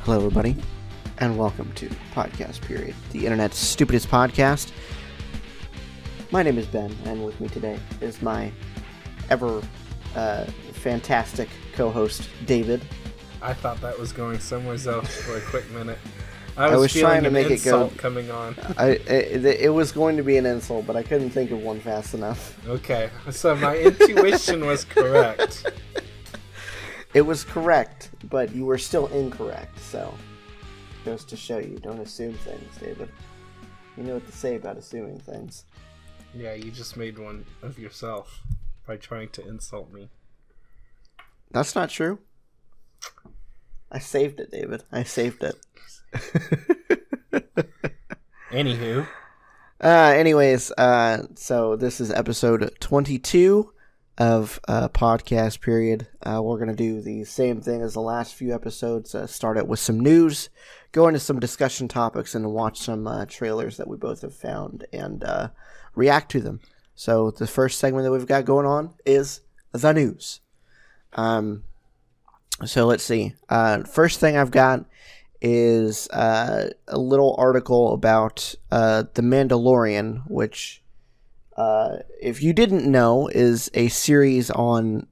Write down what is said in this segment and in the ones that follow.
Hello, everybody, and welcome to Podcast Period, the internet's stupidest podcast. My name is Ben, and with me today is my ever fantastic co-host, David. I thought that was going somewhere else for a quick minute. I was trying to make it go. Coming on. It was going to be an insult, but I couldn't think of one fast enough. Okay, so my intuition was correct. It was correct, but you were still incorrect, so goes to show you don't assume things, David. You know what to say about assuming things. Yeah, you just made one of yourself by trying to insult me. That's not true. I saved it, David. I saved it. Anywho. Anyways, so this is episode 22 of Podcast Period. We're going to do the same thing as the last few episodes. Start it with some news, go into some discussion topics, and watch some trailers that we both have found and react to them. So the first segment that we've got going on is the news. So let's see. First thing I've got is a little article about The Mandalorian, which, if you didn't know, is a series on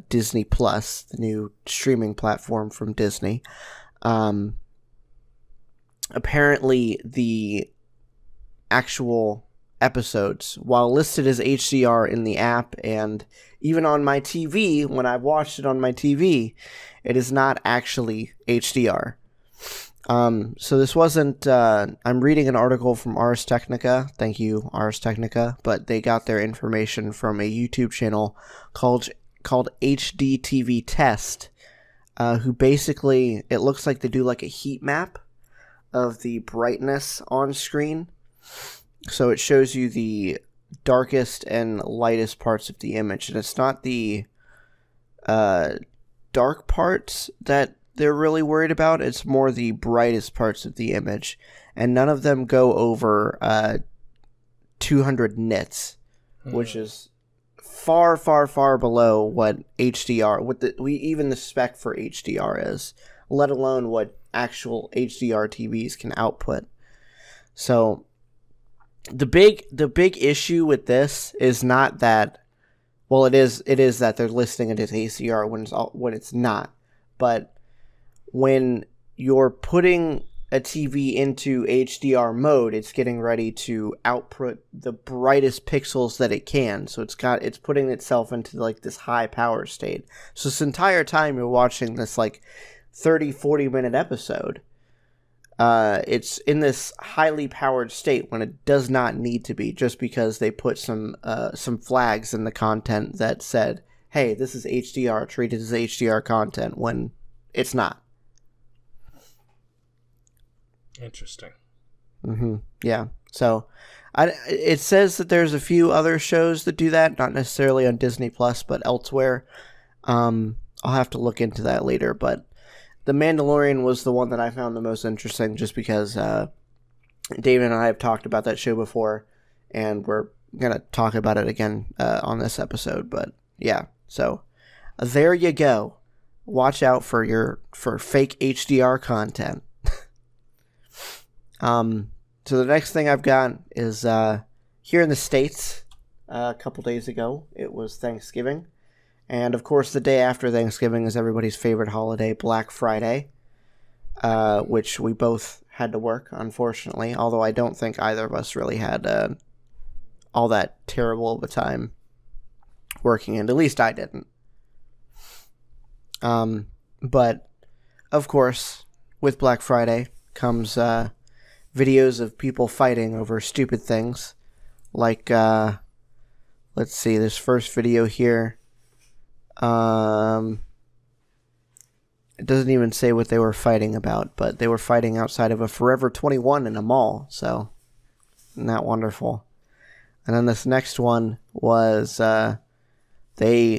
Disney Plus, the new streaming platform from Disney. Apparently, the actual episodes, while listed as HDR in the app and even on my TV, when I watched it on my TV, it is not actually HDR. So this wasn't, I'm reading an article from Ars Technica. Thank you, Ars Technica. But they got their information from a YouTube channel called HDTV Test, who basically, it looks like they do like a heat map of the brightness on screen. So it shows you the darkest and lightest parts of the image. And it's not the dark parts that they're really worried about. It's more the brightest parts of the image, and none of them go over 200 nits, which is far, far, far below what HDR, even the spec for HDR is, let alone what actual HDR TVs can output. So the big issue with this is not that, well, it is that they're listing it as HDR when it's not, but when you're putting a TV into HDR mode, it's getting ready to output the brightest pixels that it can. So it's putting itself into like this high power state. So this entire time you're watching this like 30-40 minute episode, it's in this highly powered state when it does not need to be, just because they put some flags in the content that said, hey, this is HDR, treat it as HDR content, when it's not. Interesting. Yeah. So, it says that there's a few other shows that do that, not necessarily on Disney Plus, but elsewhere. I'll have to look into that later. But The Mandalorian was the one that I found the most interesting, just because David and I have talked about that show before, and we're gonna talk about it again on this episode. But yeah, so there you go. Watch out for fake HDR content. So the next thing I've got is here in the States, a couple days ago, it was Thanksgiving. And of course, the day after Thanksgiving is everybody's favorite holiday, Black Friday, which we both had to work, unfortunately, although I don't think either of us really had all that terrible of a time working, and at least I didn't. But, of course, with Black Friday comes videos of people fighting over stupid things, like, let's see, this first video here, it doesn't even say what they were fighting about, but they were fighting outside of a Forever 21 in a mall, so, isn't that wonderful? And then this next one was, they're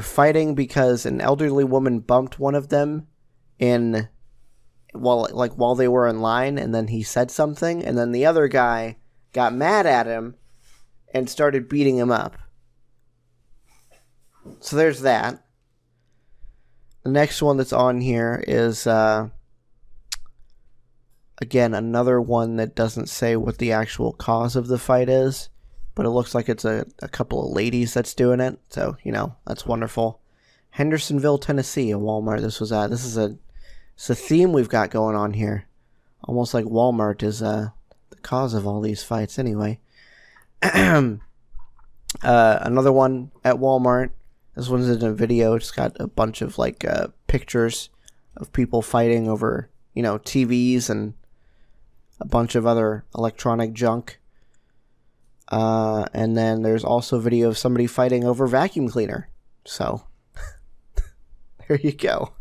fighting because an elderly woman bumped one of them while they were in line, and then he said something, and then the other guy got mad at him and started beating him up. So there's that. The next one that's on here is, again, another one that doesn't say what the actual cause of the fight is, but it looks like it's a couple of ladies that's doing it. So, that's wonderful. Hendersonville, Tennessee, a Walmart. This is a theme we've got going on here. Almost like Walmart is the cause of all these fights anyway. Another one at Walmart. This one's in a video. It's got a bunch of pictures of people fighting over, TVs and a bunch of other electronic junk. And then there's also a video of somebody fighting over vacuum cleaner. So there you go.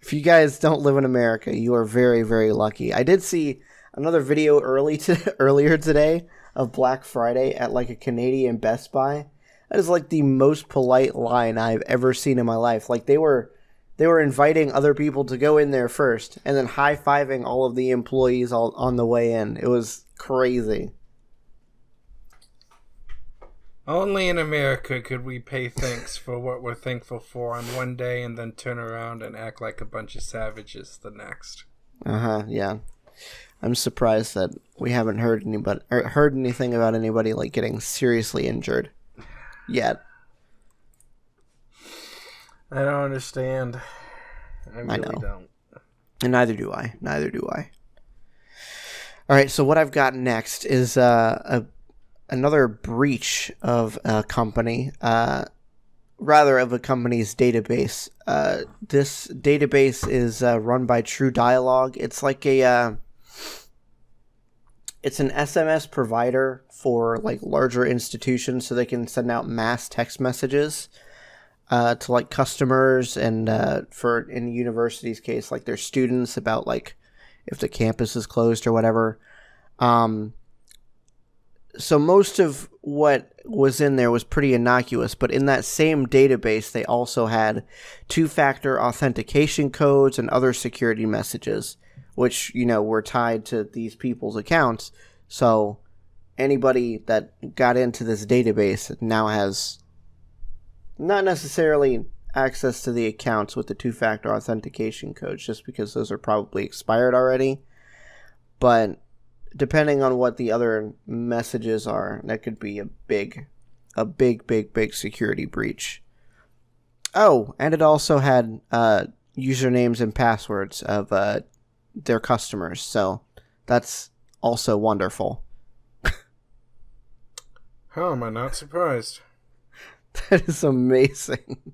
If you guys don't live in America, you are very, very lucky. I did see another video earlier today of Black Friday at a Canadian Best Buy. That is the most polite line I've ever seen in my life. They were inviting other people to go in there first and then high-fiving all of the employees all on the way in. It was crazy. Only in America could we pay thanks for what we're thankful for on one day and then turn around and act like a bunch of savages the next. Yeah. I'm surprised that we haven't heard anything about anybody getting seriously injured yet. I don't understand. I really don't. And neither do I. All right, so what I've got next is another breach of a company, rather of a company's database. This database is run by True Dialogue. It's it's an SMS provider for larger institutions, so they can send out mass text messages to customers and for in universities' case their students about if the campus is closed or whatever. So most of what was in there was pretty innocuous, but in that same database, they also had two-factor authentication codes and other security messages, which, were tied to these people's accounts. So anybody that got into this database now has not necessarily access to the accounts with the two-factor authentication codes, just because those are probably expired already. But depending on what the other messages are, that could be a big security breach. Oh, and it also had usernames and passwords of their customers, so that's also wonderful. How am I not surprised? That is amazing.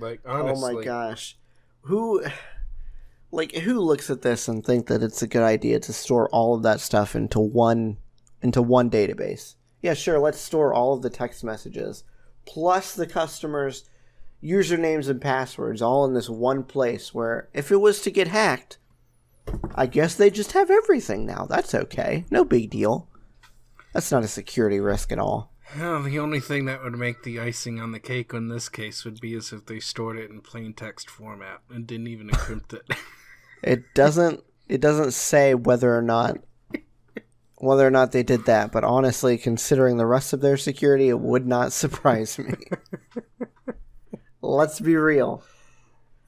Honestly. Oh my gosh. Who looks at this and think that it's a good idea to store all of that stuff into one database? Yeah, sure, let's store all of the text messages plus the customers' usernames and passwords all in this one place where if it was to get hacked, I guess they just have everything now. That's okay. No big deal. That's not a security risk at all. Well, the only thing that would make the icing on the cake in this case would be as if they stored it in plain text format and didn't even encrypt it. It doesn't say whether or not they did that, but honestly, considering the rest of their security, it would not surprise me. Let's be real.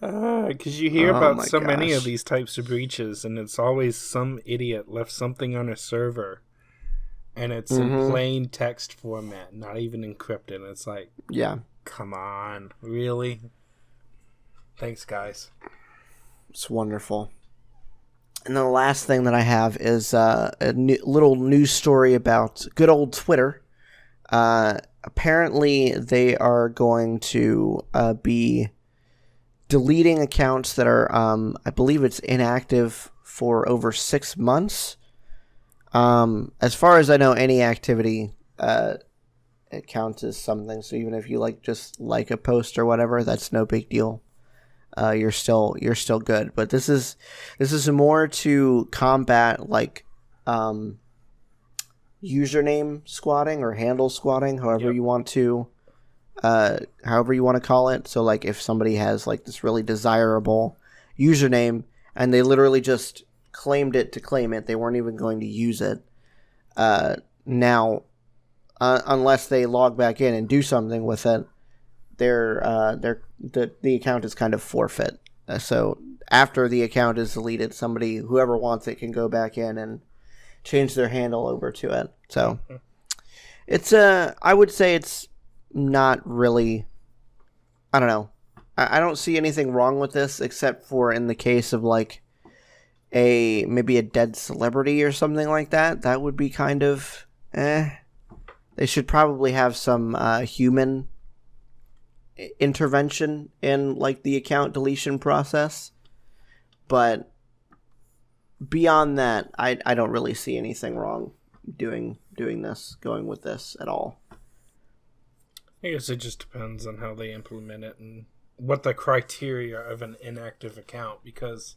Because you hear about so many of these types of breaches, and it's always some idiot left something on a server, and it's in plain text format, not even encrypted. It's yeah, come on, really? Thanks, guys. It's wonderful. And the last thing that I have is a little news story about good old Twitter. Apparently, they are going to be deleting accounts that are, I believe it's inactive for over 6 months. As far as I know, any activity it counts as something. So even if you just like a post or whatever, that's no big deal. You're still good. But this is more to combat username squatting or handle squatting, however you want to call it. So if somebody has this really desirable username and they literally just claimed it to claim it, they weren't even going to use it. Now, unless they log back in and do something with it, the account is kind of forfeit. So after the account is deleted, whoever wants it can go back in and change their handle over to it. So it's I would say it's not really, I don't know. I don't see anything wrong with this except for in the case of like maybe a dead celebrity or something like that. That would be kind of They should probably have some human intervention in like the account deletion process. But beyond that, I don't really see anything wrong going with this at all. I guess it just depends on how they implement it and what the criteria of an inactive account, because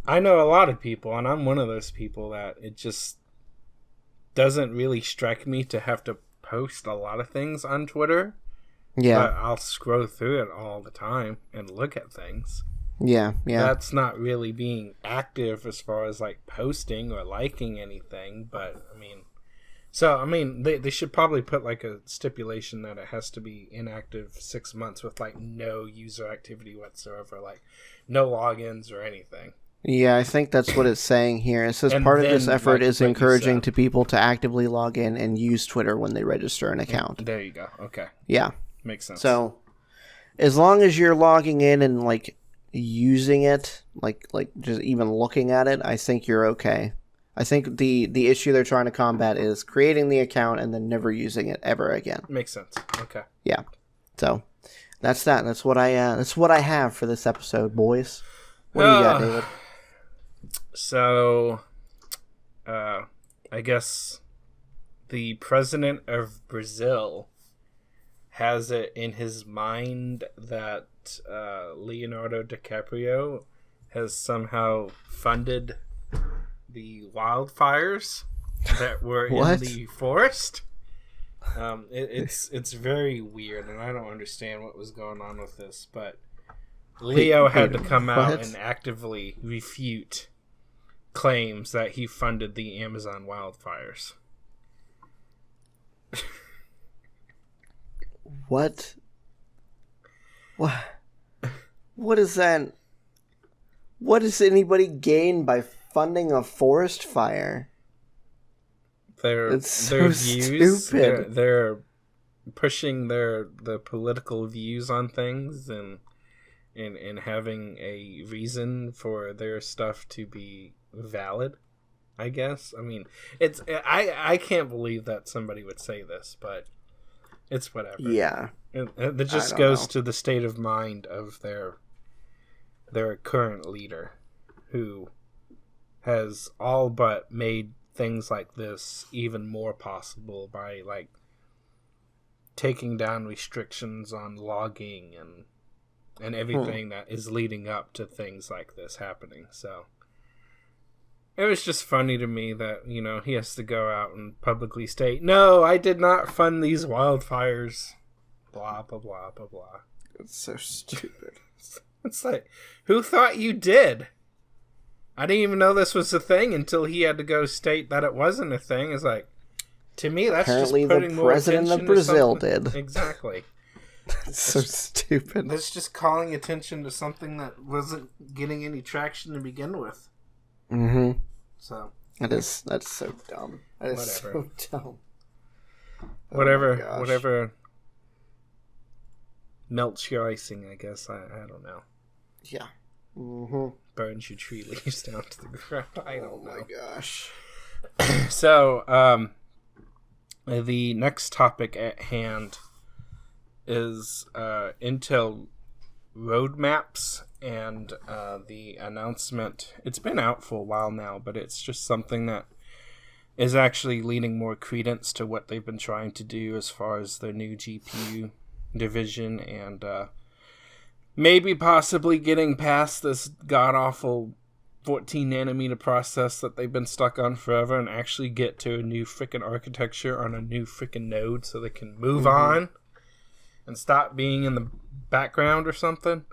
I know a lot of people, and I'm one of those people, that it just doesn't really strike me to have to post a lot of things on Twitter. Yeah. But I'll scroll through it all the time and look at things. Yeah. That's not really being active as far as like posting or liking anything, but they should probably put like a stipulation that it has to be inactive 6 months with like no user activity whatsoever, like no logins or anything. Yeah, I think that's what it's saying here. It says part of this effort is encouraging to people to actively log in and use Twitter when they register an account. There you go. Okay. Yeah. Makes sense. So, as long as you're logging in and like using it, like just even looking at it, I think you're okay. I think the issue they're trying to combat is creating the account and then never using it ever again. Makes sense. Okay. Yeah. So, that's that. That's what I have for this episode, boys. What do you got, David? So, I guess the president of Brazil has it in his mind that Leonardo DiCaprio has somehow funded the wildfires that were in the forest. It's very weird, and I don't understand what was going on with this, but Leo had to come out and actively refute claims that he funded the Amazon wildfires. What is that? What does anybody gain by funding a forest fire? It's so views. Stupid. They're pushing the political views on things and having a reason for their stuff to be valid, I guess. I mean, I can't believe that somebody would say this, but it's whatever. Yeah. It just goes to the state of mind of their current leader, who has all but made things like this even more possible by like taking down restrictions on logging and everything that is leading up to things like this happening. So it was just funny to me that, he has to go out and publicly state, no, I did not fund these wildfires. Blah, blah, blah, blah, blah. It's so stupid. It's like, who thought you did? I didn't even know this was a thing until he had to go state that it wasn't a thing. It's like, to me, that's apparently just putting more attention. The president of Brazil did. Exactly. That's so stupid. That's just calling attention to something that wasn't getting any traction to begin with. Mm-hmm. So that's so dumb. That is so dumb. Whatever melts your icing, I guess. I don't know. Yeah. Mm-hmm. Burns your tree leaves down to the ground. I don't know. Oh my gosh. So, the next topic at hand is Intel roadmaps and the announcement. It's been out for a while now, but it's just something that is actually leading more credence to what they've been trying to do as far as their new GPU division and maybe possibly getting past this god-awful 14 nanometer process that they've been stuck on forever and actually get to a new freaking architecture on a new freaking node so they can move on and stop being in the background or something.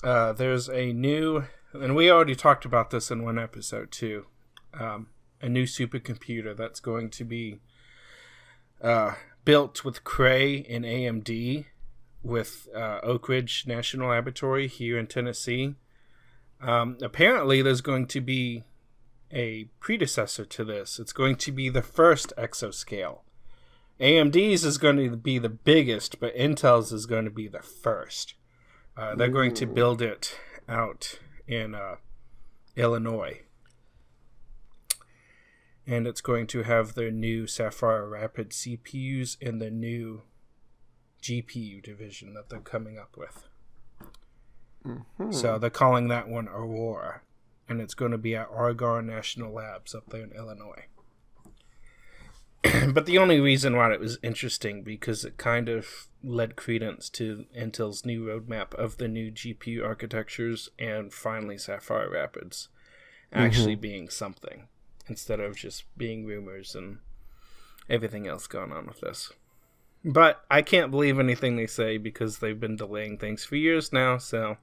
There's a new, and we already talked about this in one episode too, a new supercomputer that's going to be built with Cray and AMD with Oak Ridge National Laboratory here in Tennessee. Apparently, there's going to be a predecessor to this. It's going to be the first exascale. AMD's is going to be the biggest, but Intel's is going to be the first. They're going to build it out in Illinois. And it's going to have their new Sapphire Rapid CPUs and the new GPU division that they're coming up with. Mm-hmm. So they're calling that one Aurora. And it's going to be at Argonne National Labs up there in Illinois. But the only reason why it was interesting, because it kind of led credence to Intel's new roadmap of the new GPU architectures and finally Sapphire Rapids actually being something, instead of just being rumors and everything else going on with this. But I can't believe anything they say, because they've been delaying things for years now, so...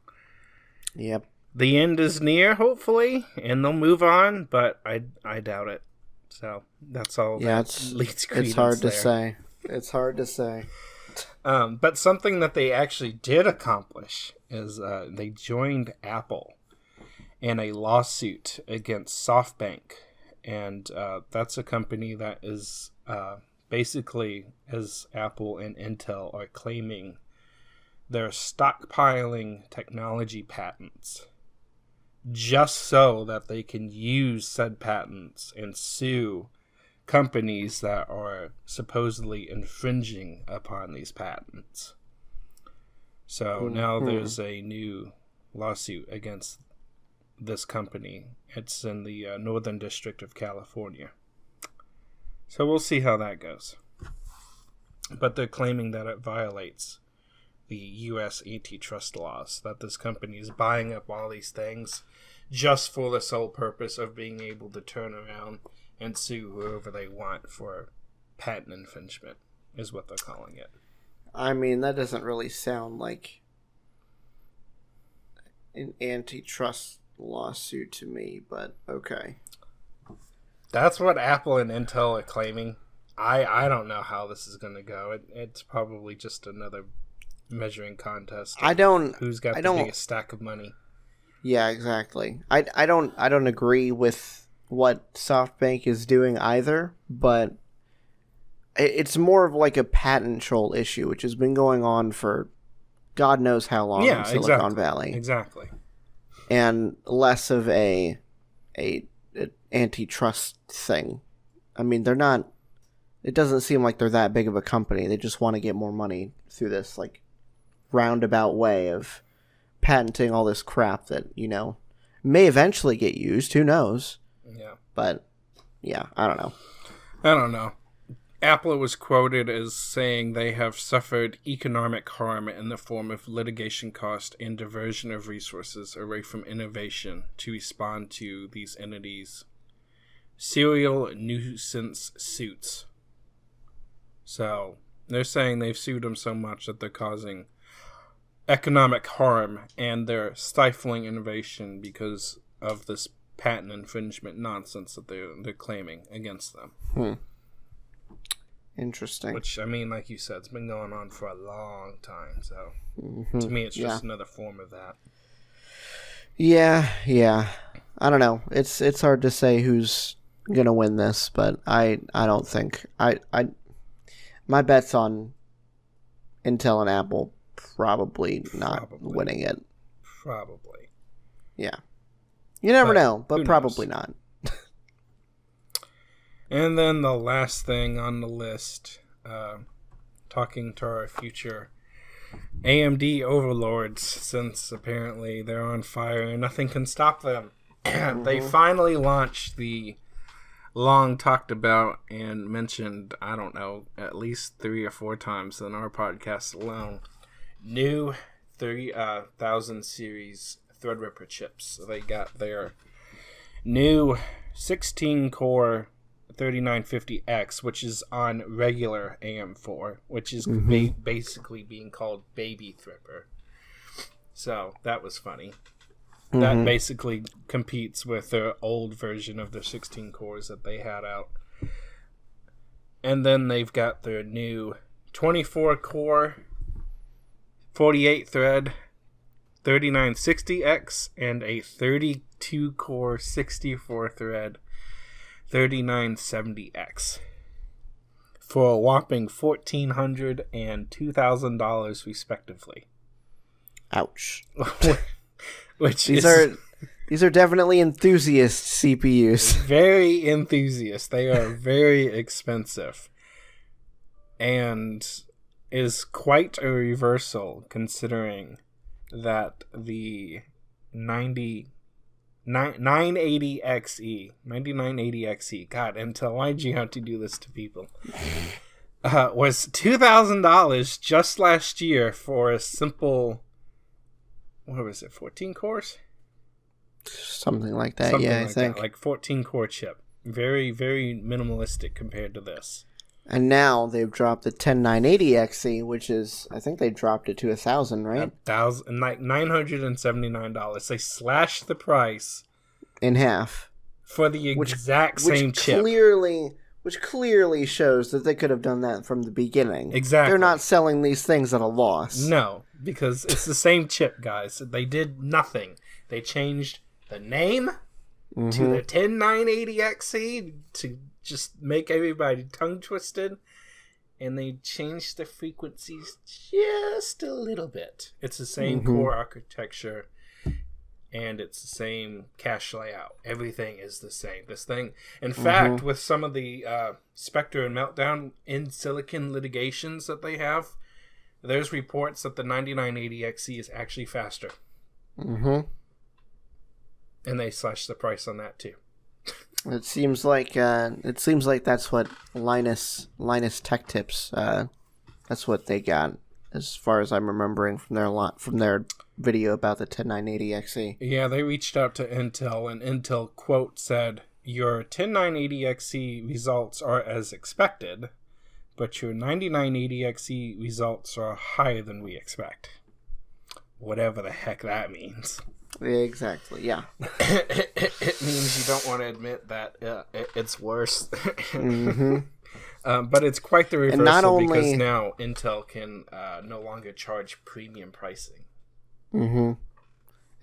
Yep. The end is near, hopefully, and they'll move on, but I doubt it. So that's all. Yeah, it's hard to say. It's hard to say. But something that they actually did accomplish is they joined Apple in a lawsuit against SoftBank, and that's a company that is basically, as Apple and Intel are claiming, they're stockpiling technology patents just so that they can use said patents and sue companies that are supposedly infringing upon these patents. So now there's a new lawsuit against this company. It's in the Northern District of California. So we'll see how that goes. But they're claiming that it violates the U.S. antitrust laws, that this company is buying up all these things just for the sole purpose of being able to turn around and sue whoever they want for patent infringement, is what they're calling it. I mean, that doesn't really sound like an antitrust lawsuit to me, but okay. That's what Apple and Intel are claiming. I don't know how this is going to go. It's probably just another measuring contest. Who's got the biggest stack of money? Yeah, exactly. I don't agree with what SoftBank is doing either, but it's more of like a patent troll issue, which has been going on for God knows how long in Silicon Valley. Exactly. And less of a antitrust thing. I mean, they're not. It doesn't seem like they're that big of a company. They just want to get more money through this like roundabout way of patenting all this crap that, you know, may eventually get used. Who knows? Yeah. But yeah, I don't know. Apple was quoted as saying they have suffered economic harm in the form of litigation cost and diversion of resources away from innovation to respond to these entities' serial nuisance suits. So they're saying they've sued them so much that they're causing economic harm and they're stifling innovation because of this patent infringement nonsense that they're claiming against them. Interesting. Which, I mean, like you said, it's been going on for a long time, so to me it's just another form of that. Yeah. I don't know. It's hard to say who's gonna win this, but I don't think my bet's on Intel and Apple probably not winning it. Probably. Yeah. You never know, but probably not. And then the last thing on the list, talking to our future AMD overlords, since apparently they're on fire and nothing can stop them. They finally launched the long talked about and mentioned, I don't know, at least 3 or 4 times in our podcast alone, new 3000 series Threadripper chips. They got their new 16-core 3950X, which is on regular AM4, which is basically being called Baby Thripper. So that was funny. That basically competes with their old version of the 16 cores that they had out. And then they've got their new 24-core, 48-thread 3960X and a 32-core, 64-thread 3970X for a whopping $1,400 and $2,000 respectively. Ouch. These are definitely enthusiast CPUs. Very enthusiast. They are very expensive. And is quite a reversal considering that the 9980XE, God, Intel, why'd you have to do this to people? Was $2,000 just last year for a simple, what was it, 14 cores? Something like that, I think. Like 14-core chip. Very, very minimalistic compared to this. And now they've dropped the 10980XE, which is, I think they dropped it to $1,000, right? $979. They slashed the price in half for the exact same chip. Which clearly shows that they could have done that from the beginning. Exactly. They're not selling these things at a loss. No, because it's the same chip, guys. They did nothing. They changed the name to the 10980XE to just make everybody tongue twisted, and they changed the frequencies just a little bit. It's the same core architecture, and it's the same cache layout. Everything is the same. This thing, in fact, with some of the Spectre and Meltdown in silicon litigations that they have, there's reports that the 9980XE is actually faster. And they slashed the price on that too. It seems like that's what Linus Tech Tips. That's what they got, as far as I'm remembering from their video about the 10980XE. Yeah, they reached out to Intel, and Intel quote said, "Your 10980XE results are as expected, but your 9980XE results are higher than we expect." Whatever the heck that means. Exactly, yeah. It means you don't want to admit that it's worse. But it's quite the reversal, because now Intel can no longer charge premium pricing. And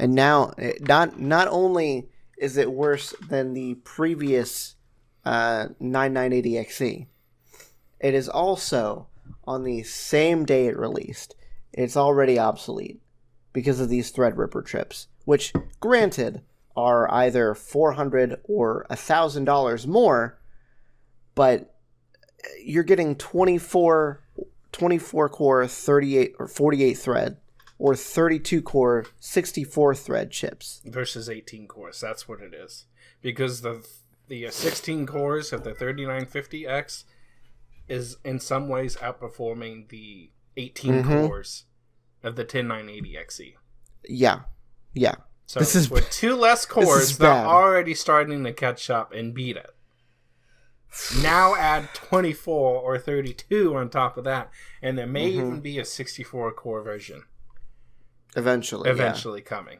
now, not only is it worse than the previous 9980XE, it is also, on the same day it released, it's already obsolete because of these Threadripper chips, which, granted, are either $400 or $1,000 more, but you're getting 24 core 38 or 48 thread or 32 core 64 thread chips versus 18 cores. That's what it is, because the 16 cores of the 3950X is in some ways outperforming the 18 cores of the 10980XE. Yeah. So with two less cores, they're already starting to catch up and beat it. Now add 24 or 32 on top of that, and there may even be a 64-core version. Eventually coming.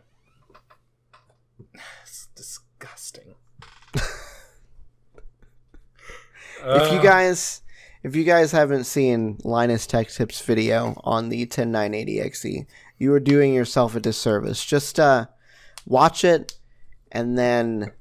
It's disgusting. If you guys haven't seen Linus Tech Tips video on the 10980XE, you are doing yourself a disservice. Just watch it and then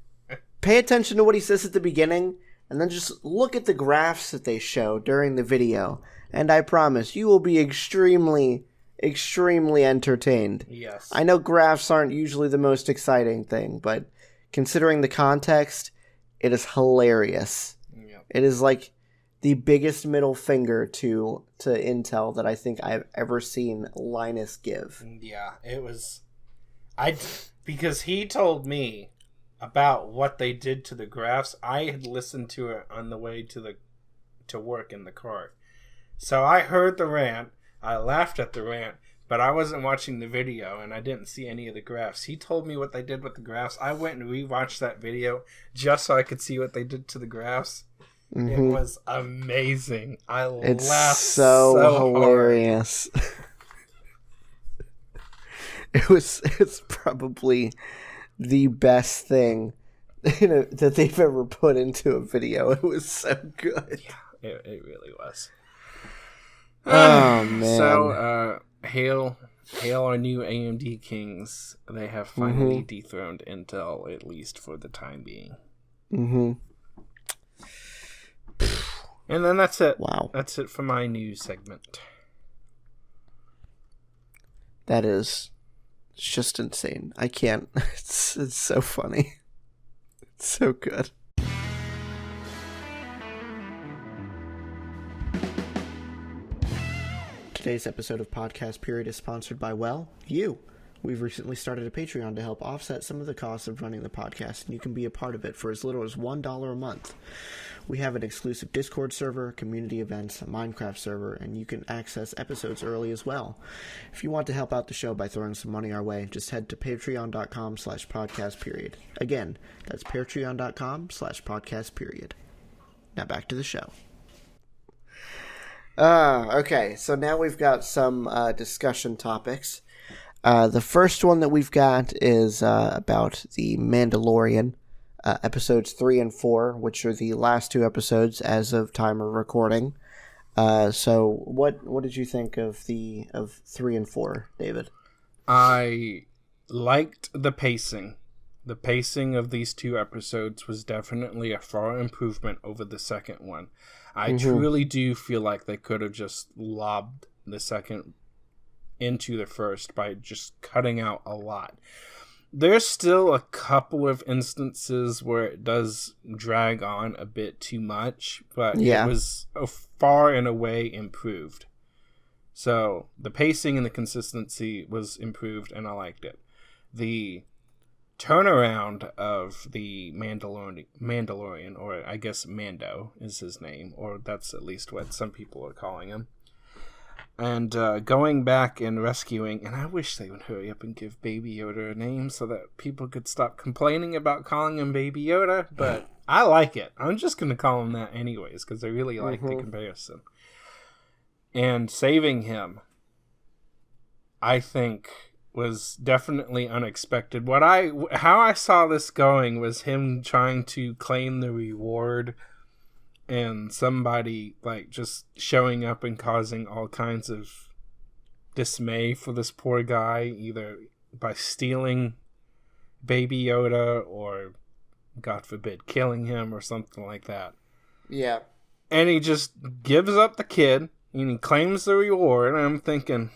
pay attention to what he says at the beginning, and then just look at the graphs that they show during the video, and I promise you will be extremely, extremely entertained. Yes. I know graphs aren't usually the most exciting thing, but considering the context, it is hilarious. Yep. It is like the biggest middle finger to Intel that I think I've ever seen Linus give. Yeah, it was... Because he told me about what they did to the graphs. I had listened to it on the way to work in the car. So I heard the rant, I laughed at the rant, but I wasn't watching the video and I didn't see any of the graphs. He told me what they did with the graphs. I went and rewatched that video just so I could see what they did to the graphs. It was amazing. It's laughed so hilarious. It's probably the best thing that they've ever put into a video. It was so good. Yeah, It really was. Oh, man. So, hail our new AMD kings. They have finally dethroned Intel, at least for the time being. Mm-hmm. And then that's it. Wow. That's it for my news segment. That is just insane. I can't. It's so funny. It's so good. Today's episode of Podcast Period is sponsored by, well, you. We've recently started a Patreon to help offset some of the costs of running the podcast, and you can be a part of it for as little as $1 a month. We have an exclusive Discord server, community events, a Minecraft server, and you can access episodes early as well. If you want to help out the show by throwing some money our way, just head to patreon.com/podcastperiod. Again, that's patreon.com/podcastperiod. Now back to the show. Okay, so now we've got some discussion topics. The first one that we've got is about the Mandalorian, episodes 3 and 4, which are the last two episodes as of time of recording. So what did you think of 3 and 4, David? I liked the pacing. The pacing of these two episodes was definitely a far improvement over the second one. I truly do feel like they could have just lobbed the second into the first by just cutting out a lot. There's still a couple of instances where it does drag on a bit too much, but it was far and away improved. So the pacing and the consistency was improved, and I liked it. The turnaround of the Mandalorian, or I guess Mando is his name, or that's at least what some people are calling him. And going back and rescuing, and I wish they would hurry up and give Baby Yoda a name so that people could stop complaining about calling him Baby Yoda, but I like it. I'm just going to call him that anyways, because I really like the comparison. And saving him, I think, was definitely unexpected. How I saw this going was him trying to claim the reward, and somebody like just showing up and causing all kinds of dismay for this poor guy, either by stealing Baby Yoda or, God forbid, killing him or something like that. Yeah. And he just gives up the kid and he claims the reward, and I'm thinking,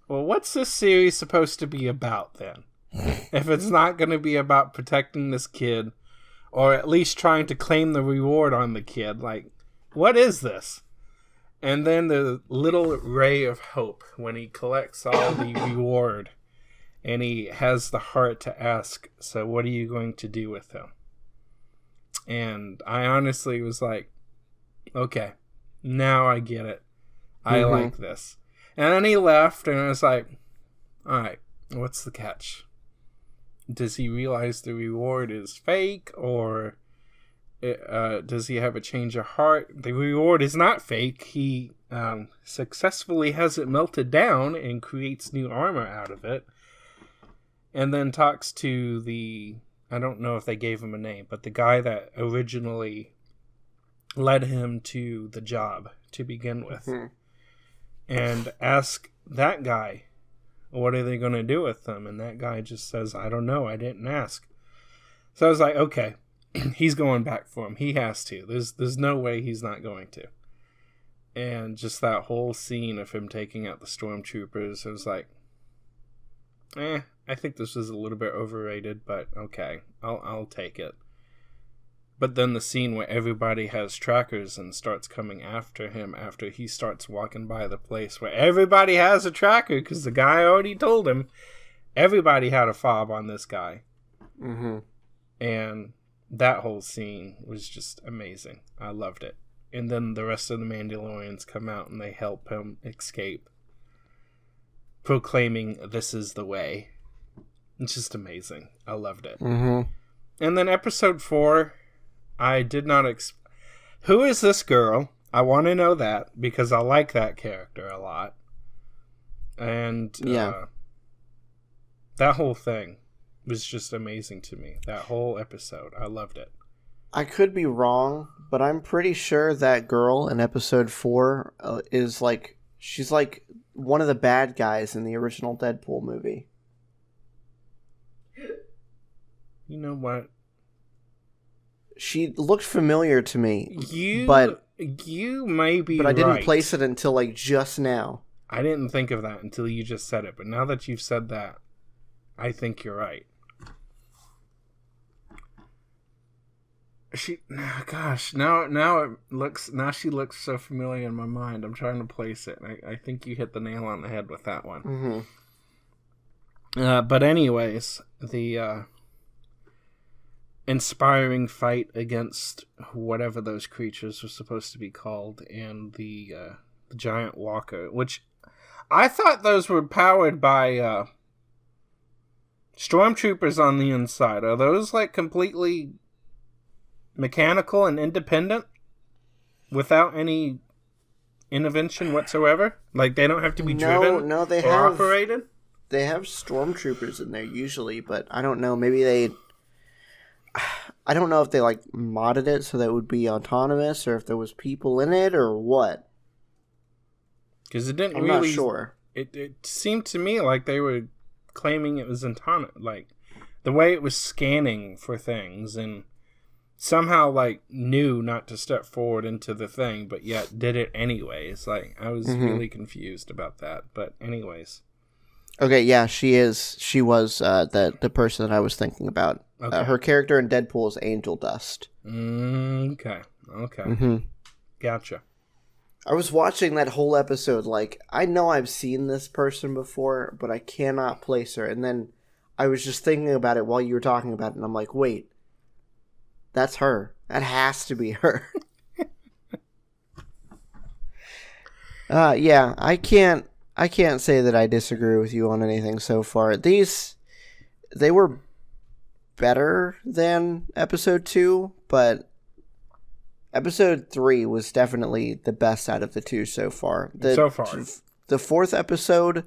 well, what's this series supposed to be about then? If it's not going to be about protecting this kid, or at least trying to claim the reward on the kid, like, what is this? And then the little ray of hope when he collects all the reward, and he has the heart to ask, so what are you going to do with him? And I honestly was like, okay, now I get it. I like this. And then he left, and I was like, alright, what's the catch? Does he realize the reward is fake, or does he have a change of heart? The reward is not fake. He successfully has it melted down and creates new armor out of it. And then talks to I don't know if they gave him a name, but the guy that originally led him to the job to begin with. And ask that guy, what are they going to do with them? And that guy just says, I don't know. I didn't ask. So I was like, okay, he's going back for him. He has to. There's no way he's not going to. And just that whole scene of him taking out the stormtroopers, I was like, I think this was a little bit overrated, but okay, I'll take it. But then the scene where everybody has trackers and starts coming after him after he starts walking by the place where everybody has a tracker, because the guy already told him everybody had a fob on this guy. And that whole scene was just amazing. I loved it. And then the rest of the Mandalorians come out and they help him escape, proclaiming this is the way. It's just amazing. I loved it. And then episode 4... I did not who is this girl? I want to know that, because I like that character a lot. And that whole thing was just amazing to me. That whole episode. I loved it. I could be wrong, but I'm pretty sure that girl in episode 4 is like, she's like one of the bad guys in the original Deadpool movie. You know what? She looked familiar to me. You may be But I didn't right. place it until like just now. I didn't think of that until you just said it, but now that you've said that, I think you're right. Now she looks so familiar in my mind. I'm trying to place it. I think you hit the nail on the head with that one. Mm-hmm. But anyways, the inspiring fight against whatever those creatures were supposed to be called, and the giant walker, which I thought those were powered by stormtroopers on the inside. Are those like completely mechanical and independent without any intervention whatsoever? Like they don't have to be driven or operated? They have stormtroopers in there usually, but I don't know. Maybe I don't know if they like modded it so that it would be autonomous, or if there was people in it, or what. Because it didn't I'm not sure. It seemed to me like they were claiming it was autonomous, like the way it was scanning for things, and somehow like knew not to step forward into the thing, but yet did it anyways. Like I was really confused about that. But anyways. Okay, yeah, she was the person that I was thinking about. Okay. Her character in Deadpool is Angel Dust. Okay. Mm-hmm. Gotcha. I was watching that whole episode like, I know I've seen this person before, but I cannot place her. And then I was just thinking about it while you were talking about it, and I'm like, wait, that's her. That has to be her. Yeah, I can't say that I disagree with you on anything so far. They were better than episode 2, but episode 3 was definitely the best out of the 2 so far. The 4th episode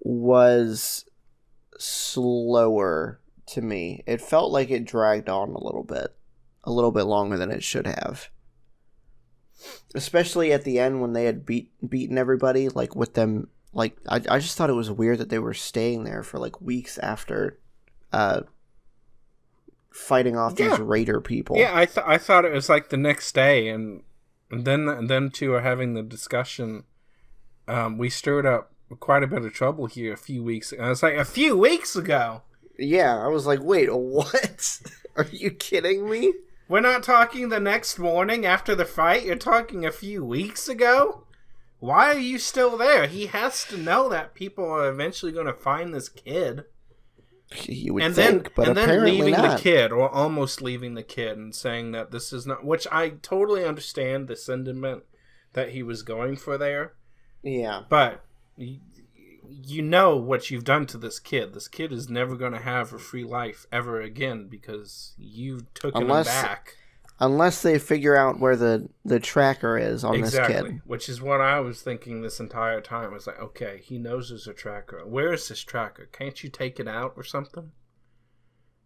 was slower to me. It felt like it dragged on a little bit longer than it should have. Especially at the end when they had beaten everybody, like with them, like I just thought it was weird that they were staying there for like weeks after fighting off these raider people. Yeah, I thought it was like the next day, and then them two are having the discussion. We stirred up quite a bit of trouble here a few weeks ago. I was like, a few weeks ago? Yeah, I was like, wait, what? Are you kidding me? We're not talking the next morning after the fight. You're talking a few weeks ago? Why are you still there? He has to know that people are eventually going to find this kid. You would think, but apparently then leaving not. the kid, or almost leaving the kid, and saying that this is not... Which I totally understand the sentiment that he was going for there. Yeah. But you know what you've done to this kid. This kid is never going to have a free life ever again because you took him back. Unless they figure out where the tracker is on this kid. Which is what I was thinking this entire time. I was like, okay, he knows there's a tracker. Where is this tracker? Can't you take it out or something?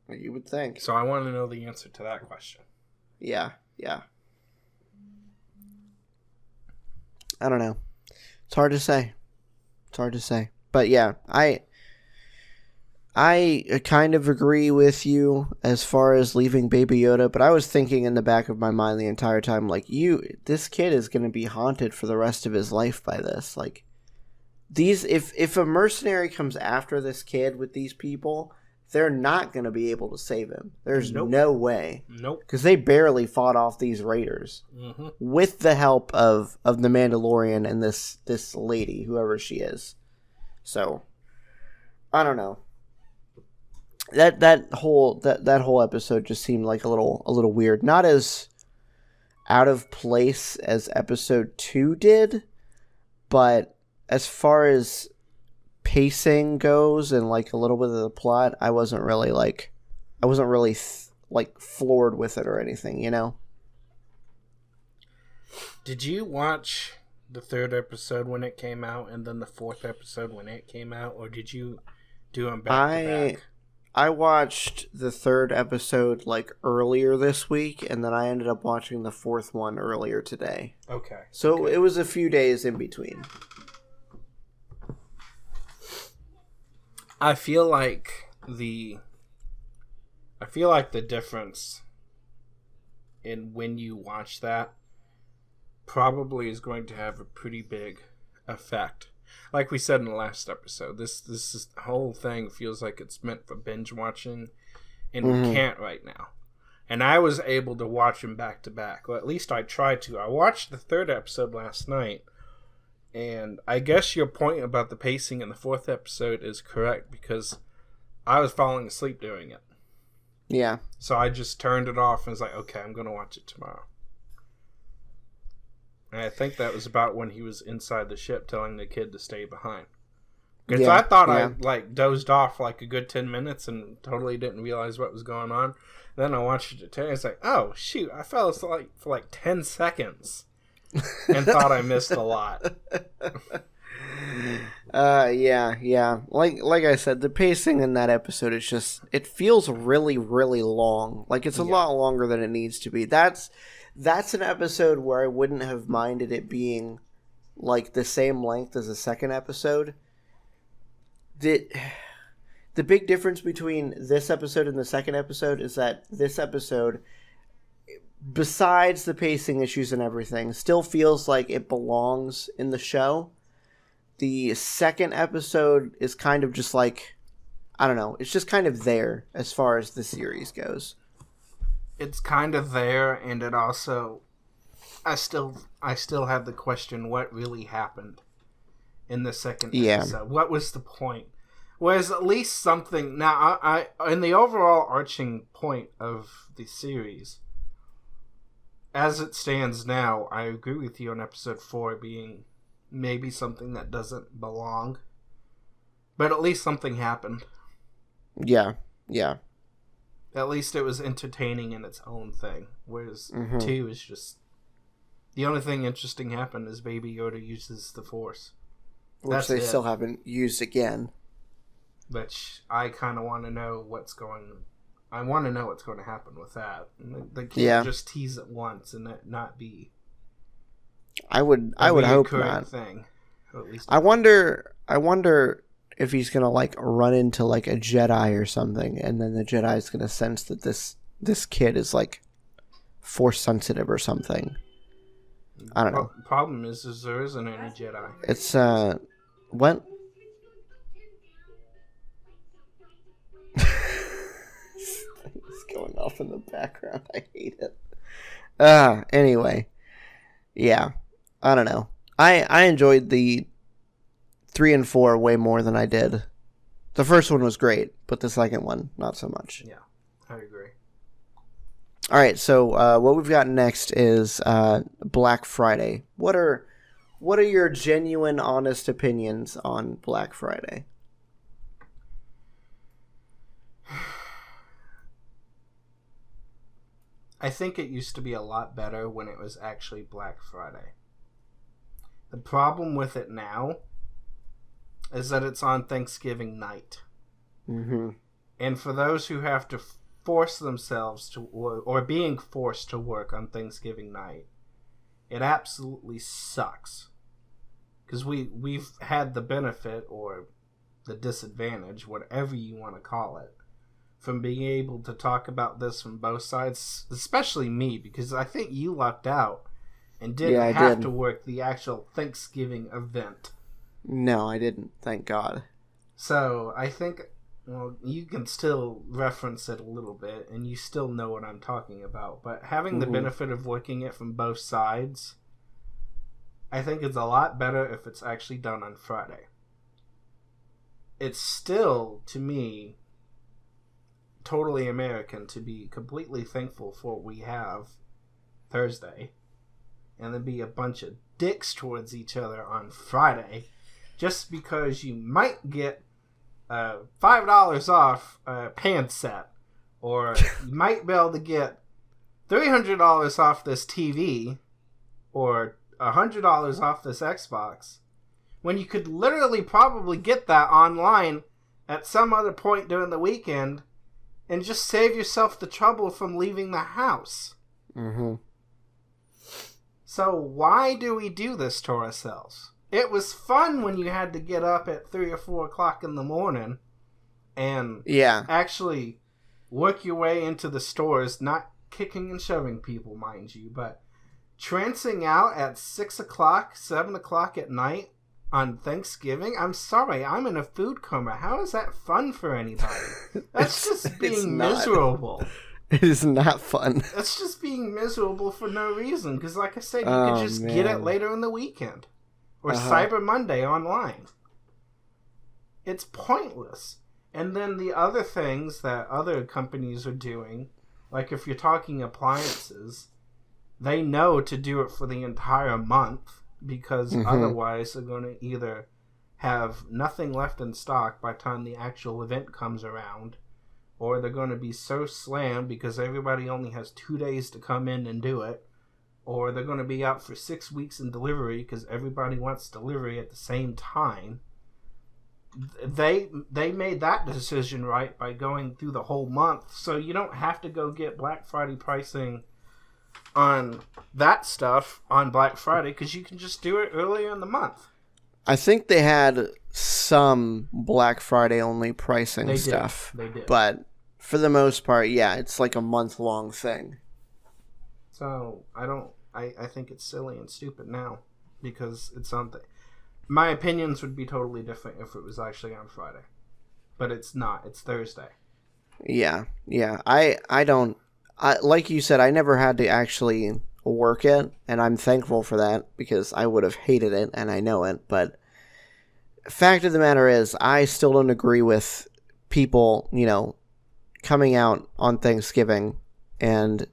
You would think. So I want to know the answer to that question. Yeah. I don't know. It's hard to say. But yeah, I kind of agree with you as far as leaving Baby Yoda, but I was thinking in the back of my mind the entire time, like, this kid is going to be haunted for the rest of his life by this. Like, if a mercenary comes after this kid with these people, they're not going to be able to save him. There's no way. Nope. Because they barely fought off these raiders with the help of the Mandalorian and this lady, whoever she is. So, I don't know. That whole episode just seemed like a little weird. Not as out of place as episode 2 did, but as far as pacing goes and like a little bit of the plot, I wasn't really floored with it or anything, you know? Did you watch the 3rd episode when it came out and then the 4th episode when it came out, or did you do them back to back? I watched the third episode like earlier this week, and then I ended up watching the fourth one earlier today. Okay. So it was a few days in between. I feel like the difference in when you watch that probably is going to have a pretty big effect. Like we said in the last episode, this whole thing feels like it's meant for binge watching, and we can't right now. And I was able to watch them back to back, or at least I tried to. I watched the third episode last night, and I guess your point about the pacing in the fourth episode is correct, because I was falling asleep during it. Yeah. So I just turned it off and was like, okay, I'm going to watch it tomorrow. And I think that was about when he was inside the ship telling the kid to stay behind. Because I thought I dozed off like a good 10 minutes and totally didn't realize what was going on. Then I watched it today. It's like, oh, shoot, I fell asleep for like 10 seconds and thought I missed a lot. Yeah. Like I said, the pacing in that episode is just, it feels really, really long. Like it's a lot longer than it needs to be. That's an episode where I wouldn't have minded it being like the same length as the second episode. The big difference between this episode and the second episode is that this episode, besides the pacing issues and everything, still feels like it belongs in the show. The second episode is kind of just like, I don't know, it's just kind of there as far as the series goes. It's kind of there, and it also, I still have the question, what really happened in the second episode? What was the point? Was at least something, now, I in the overall arching point of the series, as it stands now, I agree with you on episode 4 being maybe something that doesn't belong, but at least something happened. Yeah. At least it was entertaining in its own thing. Whereas 2 is just, the only thing interesting happened is Baby Yoda uses the Force. Which they still haven't used again. Which I kind of want to know what's going to happen with that. They can't just tease it once and it not be. I would hope not. Thing. Or at least I wonder if he's gonna like run into like a Jedi or something, and then the Jedi's gonna sense that this kid is like Force sensitive or something. I don't know. Problem is there isn't any Jedi. It's what? It's going off in the background. I hate it. Anyway, yeah. I don't know. I enjoyed the 3 and 4 way more than I did. The first one was great, but the second one, not so much. Yeah, I agree. All right, so what we've got next is Black Friday. What are your genuine, honest opinions on Black Friday? I think it used to be a lot better when it was actually Black Friday. The problem with it now is that it's on Thanksgiving night. Mm-hmm. And for those who have to force themselves to, or being forced to work on Thanksgiving night, it absolutely sucks. Because we've had the benefit, or the disadvantage, whatever you want to call it, from being able to talk about this from both sides, especially me, because I think you lucked out and didn't have to work the actual Thanksgiving event. No, I didn't, thank God. So, I think, well, you can still reference it a little bit, and you still know what I'm talking about, but having the benefit of working it from both sides, I think it's a lot better if it's actually done on Friday. It's still, to me, totally American to be completely thankful for what we have Thursday, and then be a bunch of dicks towards each other on Friday, just because you might get $5 off a pan set, or you might be able to get $300 off this TV, or $100 off this Xbox, when you could literally probably get that online at some other point during the weekend and just save yourself the trouble from leaving the house. Mm-hmm. So why do we do this to ourselves? It was fun when you had to get up at 3 or 4 o'clock in the morning and actually work your way into the stores, not kicking and shoving people, mind you, but trancing out at 6 o'clock, 7 o'clock at night on Thanksgiving. I'm sorry, I'm in a food coma. How is that fun for anybody? That's just being miserable. It is not fun. That's just being miserable for no reason. Because like I said, you could just get it later in the weekend. Or Cyber Monday online. It's pointless. And then the other things that other companies are doing, like if you're talking appliances, they know to do it for the entire month because otherwise they're going to either have nothing left in stock by the time the actual event comes around, or they're going to be so slammed because everybody only has 2 days to come in and do it, or they're going to be out for 6 weeks in delivery because everybody wants delivery at the same time. They made that decision right by going through the whole month, so you don't have to go get Black Friday pricing on that stuff on Black Friday because you can just do it earlier in the month. I think they had some Black Friday only pricing stuff. They did. But for the most part, yeah, it's like a month-long thing. So I think it's silly and stupid now because it's something. My opinions would be totally different if it was actually on Friday. But it's not. It's Thursday. Yeah. I don't... like you said, I never had to actually work it, and I'm thankful for that because I would have hated it, and I know it. But fact of the matter is, I still don't agree with people, coming out on Thanksgiving and,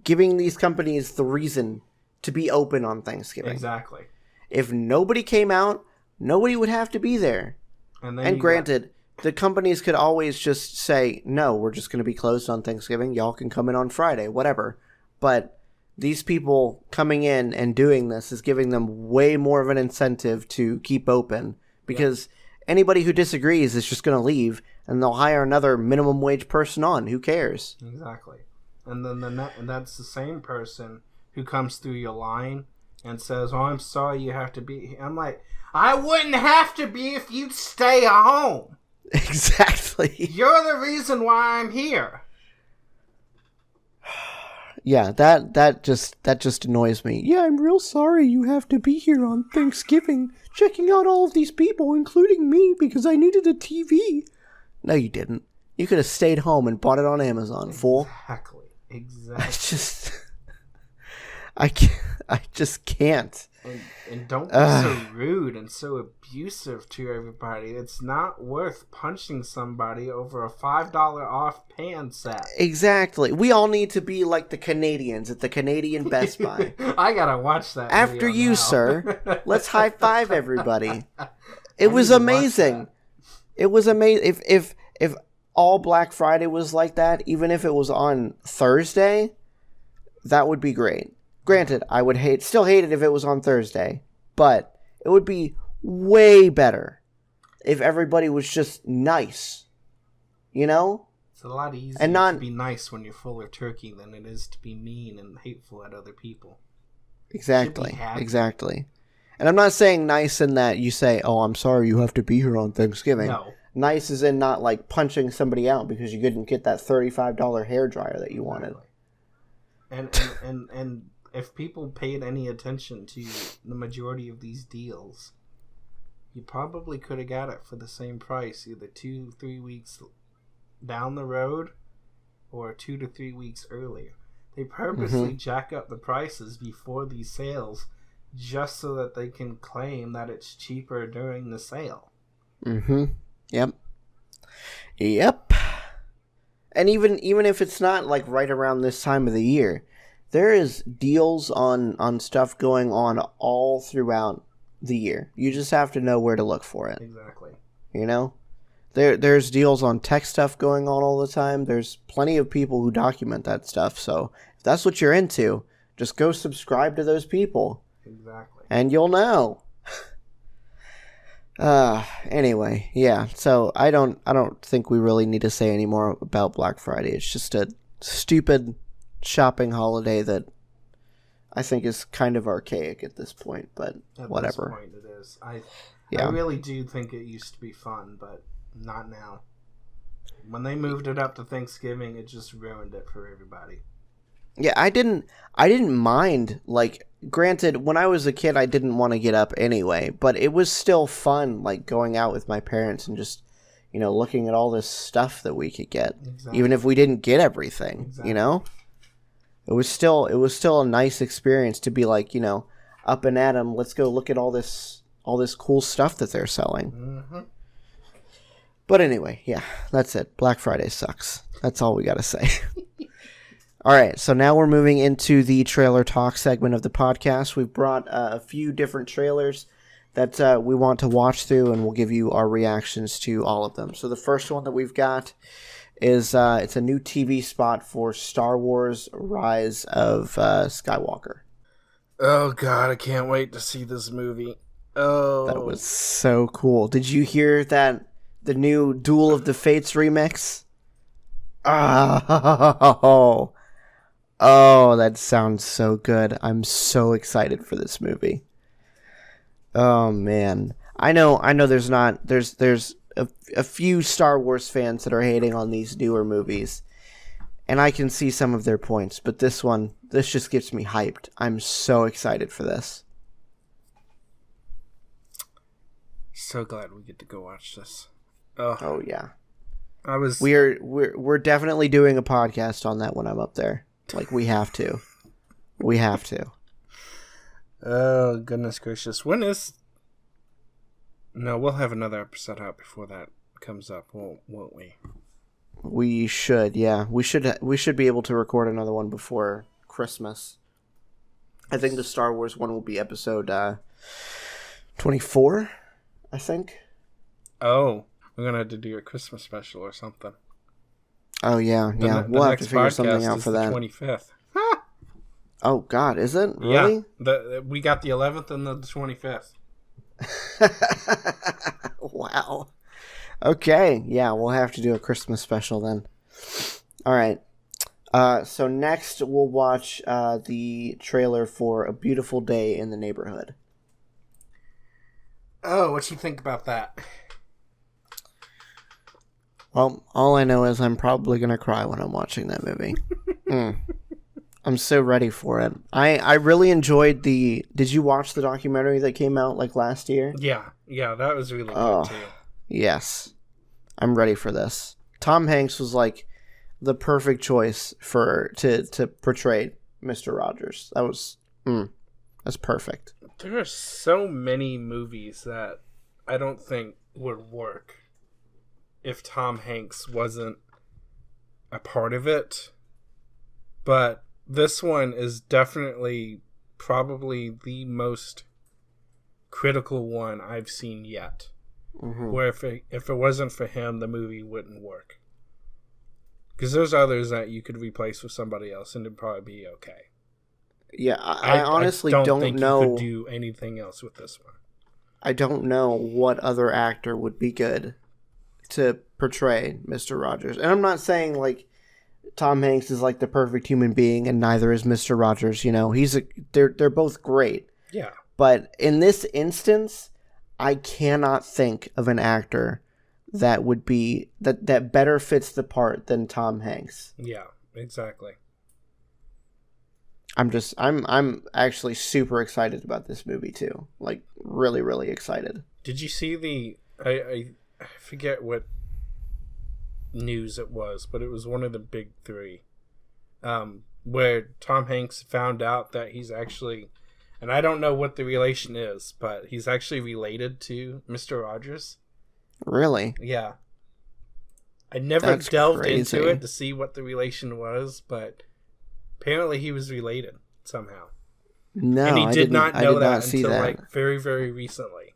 giving these companies the reason to be open on Thanksgiving. Exactly. If nobody came out, nobody would have to be there. And granted, the companies could always just say, no, we're just going to be closed on Thanksgiving. Y'all can come in on Friday, whatever. But these people coming in and doing this is giving them way more of an incentive to keep open because anybody who disagrees is just going to leave and they'll hire another minimum wage person on. Who cares? Exactly. And then that's the same person who comes through your line and says, oh, I'm sorry you have to be here. I'm like, I wouldn't have to be if you'd stay home. Exactly. You're the reason why I'm here. Yeah, that just annoys me. Yeah, I'm real sorry you have to be here on Thanksgiving checking out all of these people, including me, because I needed a TV. No, you didn't. You could have stayed home and bought it on Amazon, fool. Exactly. I just can't. And don't be so rude and so abusive to everybody. It's not worth punching somebody over a $5 off pan set. Exactly. We all need to be like the Canadians at the Canadian Best Buy. I gotta watch that. After you, sir. Let's high five everybody. It was amazing. It was amazing. If all Black Friday was like that, even if it was on Thursday, that would be great. Granted, I would still hate it if it was on Thursday, but it would be way better if everybody was just nice, It's a lot easier to be nice when you're full of turkey than it is to be mean and hateful at other people. Exactly. And I'm not saying nice in that you say, oh, I'm sorry you have to be here on Thanksgiving. No. Nice is in not like punching somebody out because you couldn't get that $35 hairdryer that you wanted. And if people paid any attention to the majority of these deals, you probably could have got it for the same price, either 2-3 weeks down the road or 2 to 3 weeks earlier. They purposely jack up the prices before these sales just so that they can claim that it's cheaper during the sale. Yep. And even if it's not like right around this time of the year, there is deals on stuff going on all throughout the year. You just have to know where to look for it. Exactly. There's deals on tech stuff going on all the time. There's plenty of people who document that stuff. So if that's what you're into, just go subscribe to those people. Exactly. And you'll know. Anyway, yeah. So I don't think we really need to say any more about Black Friday. It's just a stupid shopping holiday that I think is kind of archaic at this point, but whatever. At this point it is. I really do think it used to be fun, but not now. When they moved it up to Thanksgiving, it just ruined it for everybody. Yeah, I didn't mind, like, granted, when I was a kid, I didn't want to get up anyway, but it was still fun, like, going out with my parents and just, looking at all this stuff that we could get, even if we didn't get everything, It was still a nice experience to be like, up and at 'em, let's go look at all this cool stuff that they're selling. Mm-hmm. But anyway, yeah, that's it. Black Friday sucks. That's all we got to say. All right, so now we're moving into the trailer talk segment of the podcast. We've brought a few different trailers that we want to watch through, and we'll give you our reactions to all of them. So the first one that we've got is it's a new TV spot for Star Wars Rise of Skywalker. Oh, God, I can't wait to see this movie. Oh. That was so cool. Did you hear that the new Duel of the Fates remix? Oh, that sounds so good. I'm so excited for this movie. Oh, man. I know there's a few Star Wars fans that are hating on these newer movies, and I can see some of their points, but this just gets me hyped. I'm so excited for this. So glad we get to go watch this. Oh yeah. We're definitely doing a podcast on that when I'm up there. Like, we have to. We have to. Oh, goodness gracious. When is... No, we'll have another episode out before that comes up, won't we? We should, yeah. We should be able to record another one before Christmas. I think the Star Wars one will be episode 24, I think. Oh, we're going to have to do a Christmas special or something. Oh, yeah. We'll have to figure something out for that. The 25th. Oh, God, is it? Really? Yeah, we got the 11th and the 25th. Wow. Okay, yeah, we'll have to do a Christmas special then. All right. So next we'll watch the trailer for A Beautiful Day in the Neighborhood. Oh, what you think about that? Well, all I know is I'm probably going to cry when I'm watching that movie. I'm so ready for it. I really enjoyed Did you watch the documentary that came out like last year? Yeah, that was really good too. Yes. I'm ready for this. Tom Hanks was like the perfect choice to portray Mr. Rogers. That's perfect. There are so many movies that I don't think would work if Tom Hanks wasn't a part of it. But this one is definitely probably the most critical one I've seen yet. Mm-hmm. Where if it wasn't for him, the movie wouldn't work. Because there's others that you could replace with somebody else and it'd probably be okay. Yeah, I honestly don't think know. You could do anything else with this one. I don't know what other actor would be good to portray Mr. Rogers. And I'm not saying like Tom Hanks is like the perfect human being and neither is Mr. Rogers, they're both great. Yeah. But in this instance, I cannot think of an actor that would be that better fits the part than Tom Hanks. Yeah, exactly. I'm actually super excited about this movie too. Like really, really excited. Did you see I forget what news it was, but it was one of the big three, where Tom Hanks found out that he's actually, and I don't know what the relation is, but he's actually related to Mr. Rogers. Really? Yeah. I never delved into it to see what the relation was, but apparently he was related somehow. No, and he did not know that until that. Like very, very recently.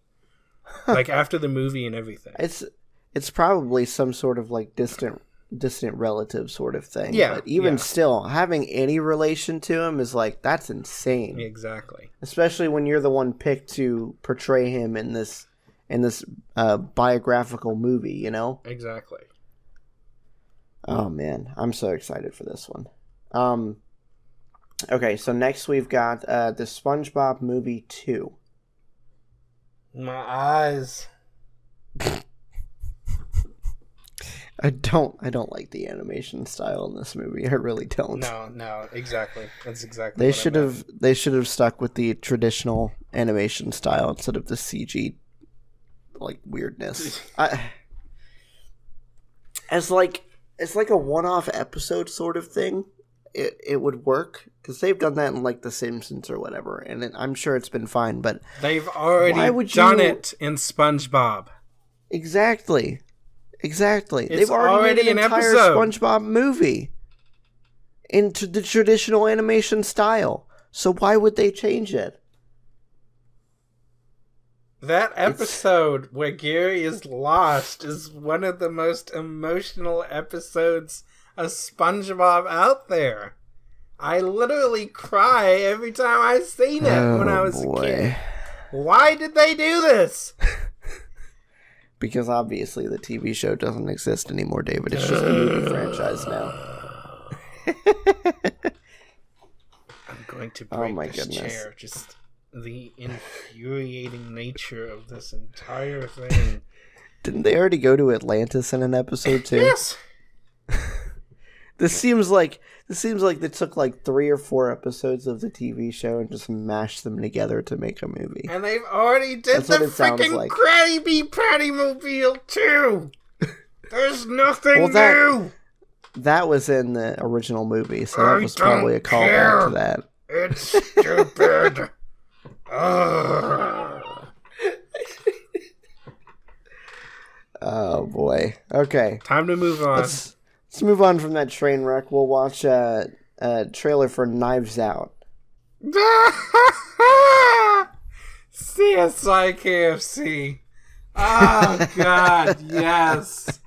Like after the movie and everything. It's probably some sort of like distant relative sort of thing. Yeah. But even still, having any relation to him is like, that's insane. Exactly. Especially when you're the one picked to portray him in this in this biographical movie, you know? Exactly. Oh, man. I'm so excited for this one. Okay, so next we've got the SpongeBob movie 2. My eyes. I don't like the animation style in this movie. I really don't. No, exactly. That's exactly. They should have stuck with the traditional animation style instead of the CG like weirdness. It's like a one-off episode sort of thing. It would work because they've done that in like The Simpsons or whatever, and I'm sure it's been fine. But they've already done it in SpongeBob. Exactly. They've It's already made an entire episode. SpongeBob movie into the traditional animation style. So why would they change it? That episode where Gary is lost is one of the most emotional episodes of SpongeBob out there. I literally cry every time I've seen it when I was a kid. Why did they do this? Because obviously the TV show doesn't exist anymore, David. It's just a movie franchise now. I'm going to break this chair. Just the infuriating nature of this entire thing. Didn't they already go to Atlantis in an episode too? Yes. This seems like they took like 3 or 4 episodes of the TV show and just mashed them together to make a movie. And they've already did the freaking Krabby Patty Mobile too. There's nothing new. That was in the original movie, so that was probably a callback to that. It's stupid. Oh boy. Okay. Time to move on. Let's move on from that train wreck. We'll watch a trailer for Knives Out. CSI KFC. Oh, God, yes.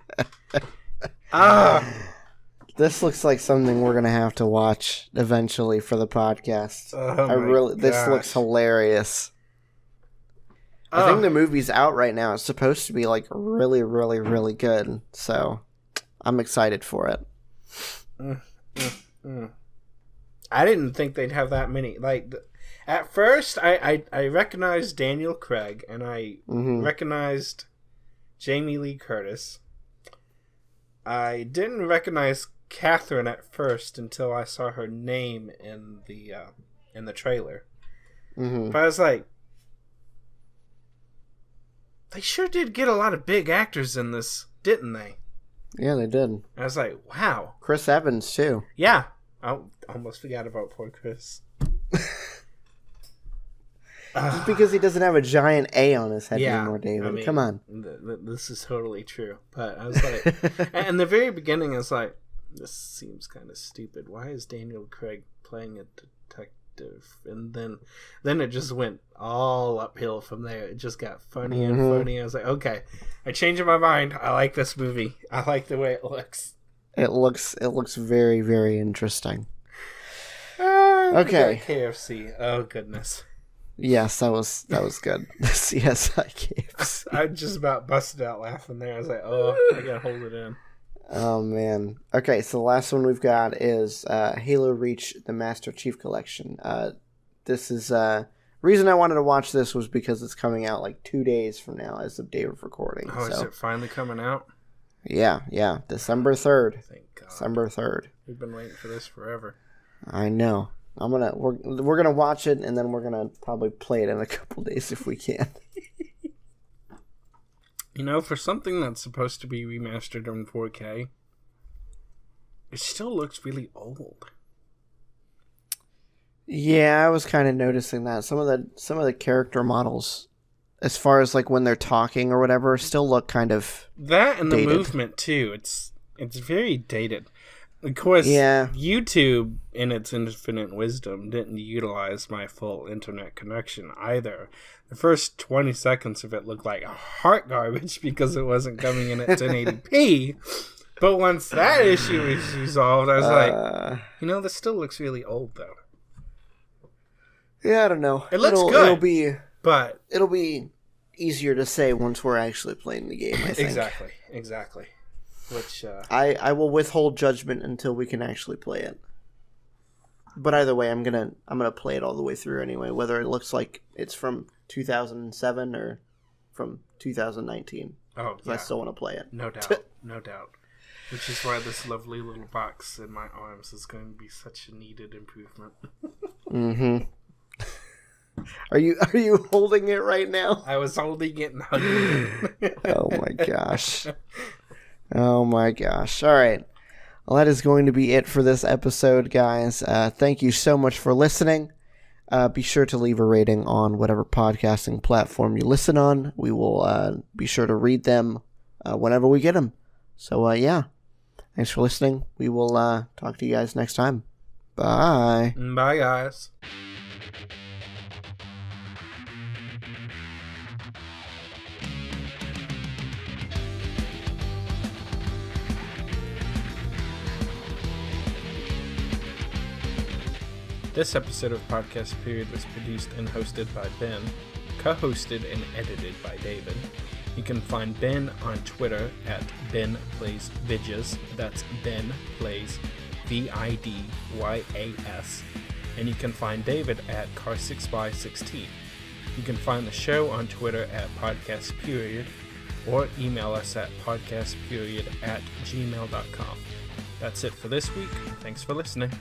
This looks like something we're going to have to watch eventually for the podcast. This looks hilarious. I think the movie's out right now. It's supposed to be like really, really, really good. So I'm excited for it. I didn't think they'd have that many. Like, at first, I recognized Daniel Craig, and I recognized Jamie Lee Curtis. I didn't recognize Catherine at first until I saw her name in the trailer. But I was like, they sure did get a lot of big actors in this, didn't they? Yeah, they did. I was like, wow. Chris Evans, too. Yeah. I almost forgot about poor Chris. Just because he doesn't have a giant A on his head anymore, David. I mean, come on. This is totally true. But I was like, in the very beginning, I was like, this seems kind of stupid. Why is Daniel Craig playing a detective? And then it just went all uphill from there. It just got funny and funny. I was like, okay, I changed my mind. I like this movie. I like the way it looks. It looks very, very interesting. Okay. KFC. Oh goodness. Yes, that was good. CSI KFC. I just about busted out laughing there. I was like, oh, I gotta hold it in. Oh man. Okay, so the last one we've got is Halo Reach: The Master Chief Collection. This is reason I wanted to watch this was because it's coming out like 2 days from now as of date of recording. Oh, is it finally coming out? Yeah, December 3rd. Thank God. December 3rd. We've been waiting for this forever. I know. We're gonna watch it and then we're gonna probably play it in a couple days if we can. You know, for something that's supposed to be remastered in 4K, it still looks really old. Yeah, I was kind of noticing that some of the character models, as far as like when they're talking or whatever, still look kind of that and dated. The movement too. It's very dated. Of course, YouTube, in its infinite wisdom, didn't utilize my full internet connection either. The first 20 seconds of it looked like heart garbage because it wasn't coming in at 1080p. But once that issue was resolved, I was like, this still looks really old, though. Yeah, I don't know. It looks good. It'll be easier to say once we're actually playing the game, I think. Exactly. Which I will withhold judgment until we can actually play it. But either way, I'm gonna play it all the way through anyway, whether it looks like it's from 2007 or from 2019. Oh, yeah. I still want to play it. No doubt. Which is why this lovely little box in my arms is going to be such a needed improvement. Mm-hmm. Are you holding it right now? I was holding it and hugging it. Oh my gosh. Oh my gosh. All right. Well, that is going to be it for this episode, guys. Thank you so much for listening. Be sure to leave a rating on whatever podcasting platform you listen on. We will be sure to read them whenever we get them. So, yeah. Thanks for listening. We will talk to you guys next time. Bye. Bye, guys. This episode of Podcast Period was produced and hosted by Ben, co-hosted and edited by David. You can find Ben on Twitter at BenPlaysVidjas. That's Ben Plays VIDYAS. And you can find David at Car6by16. You can find the show on Twitter at Podcast Period or email us at podcastperiod@gmail.com. That's it for this week. Thanks for listening.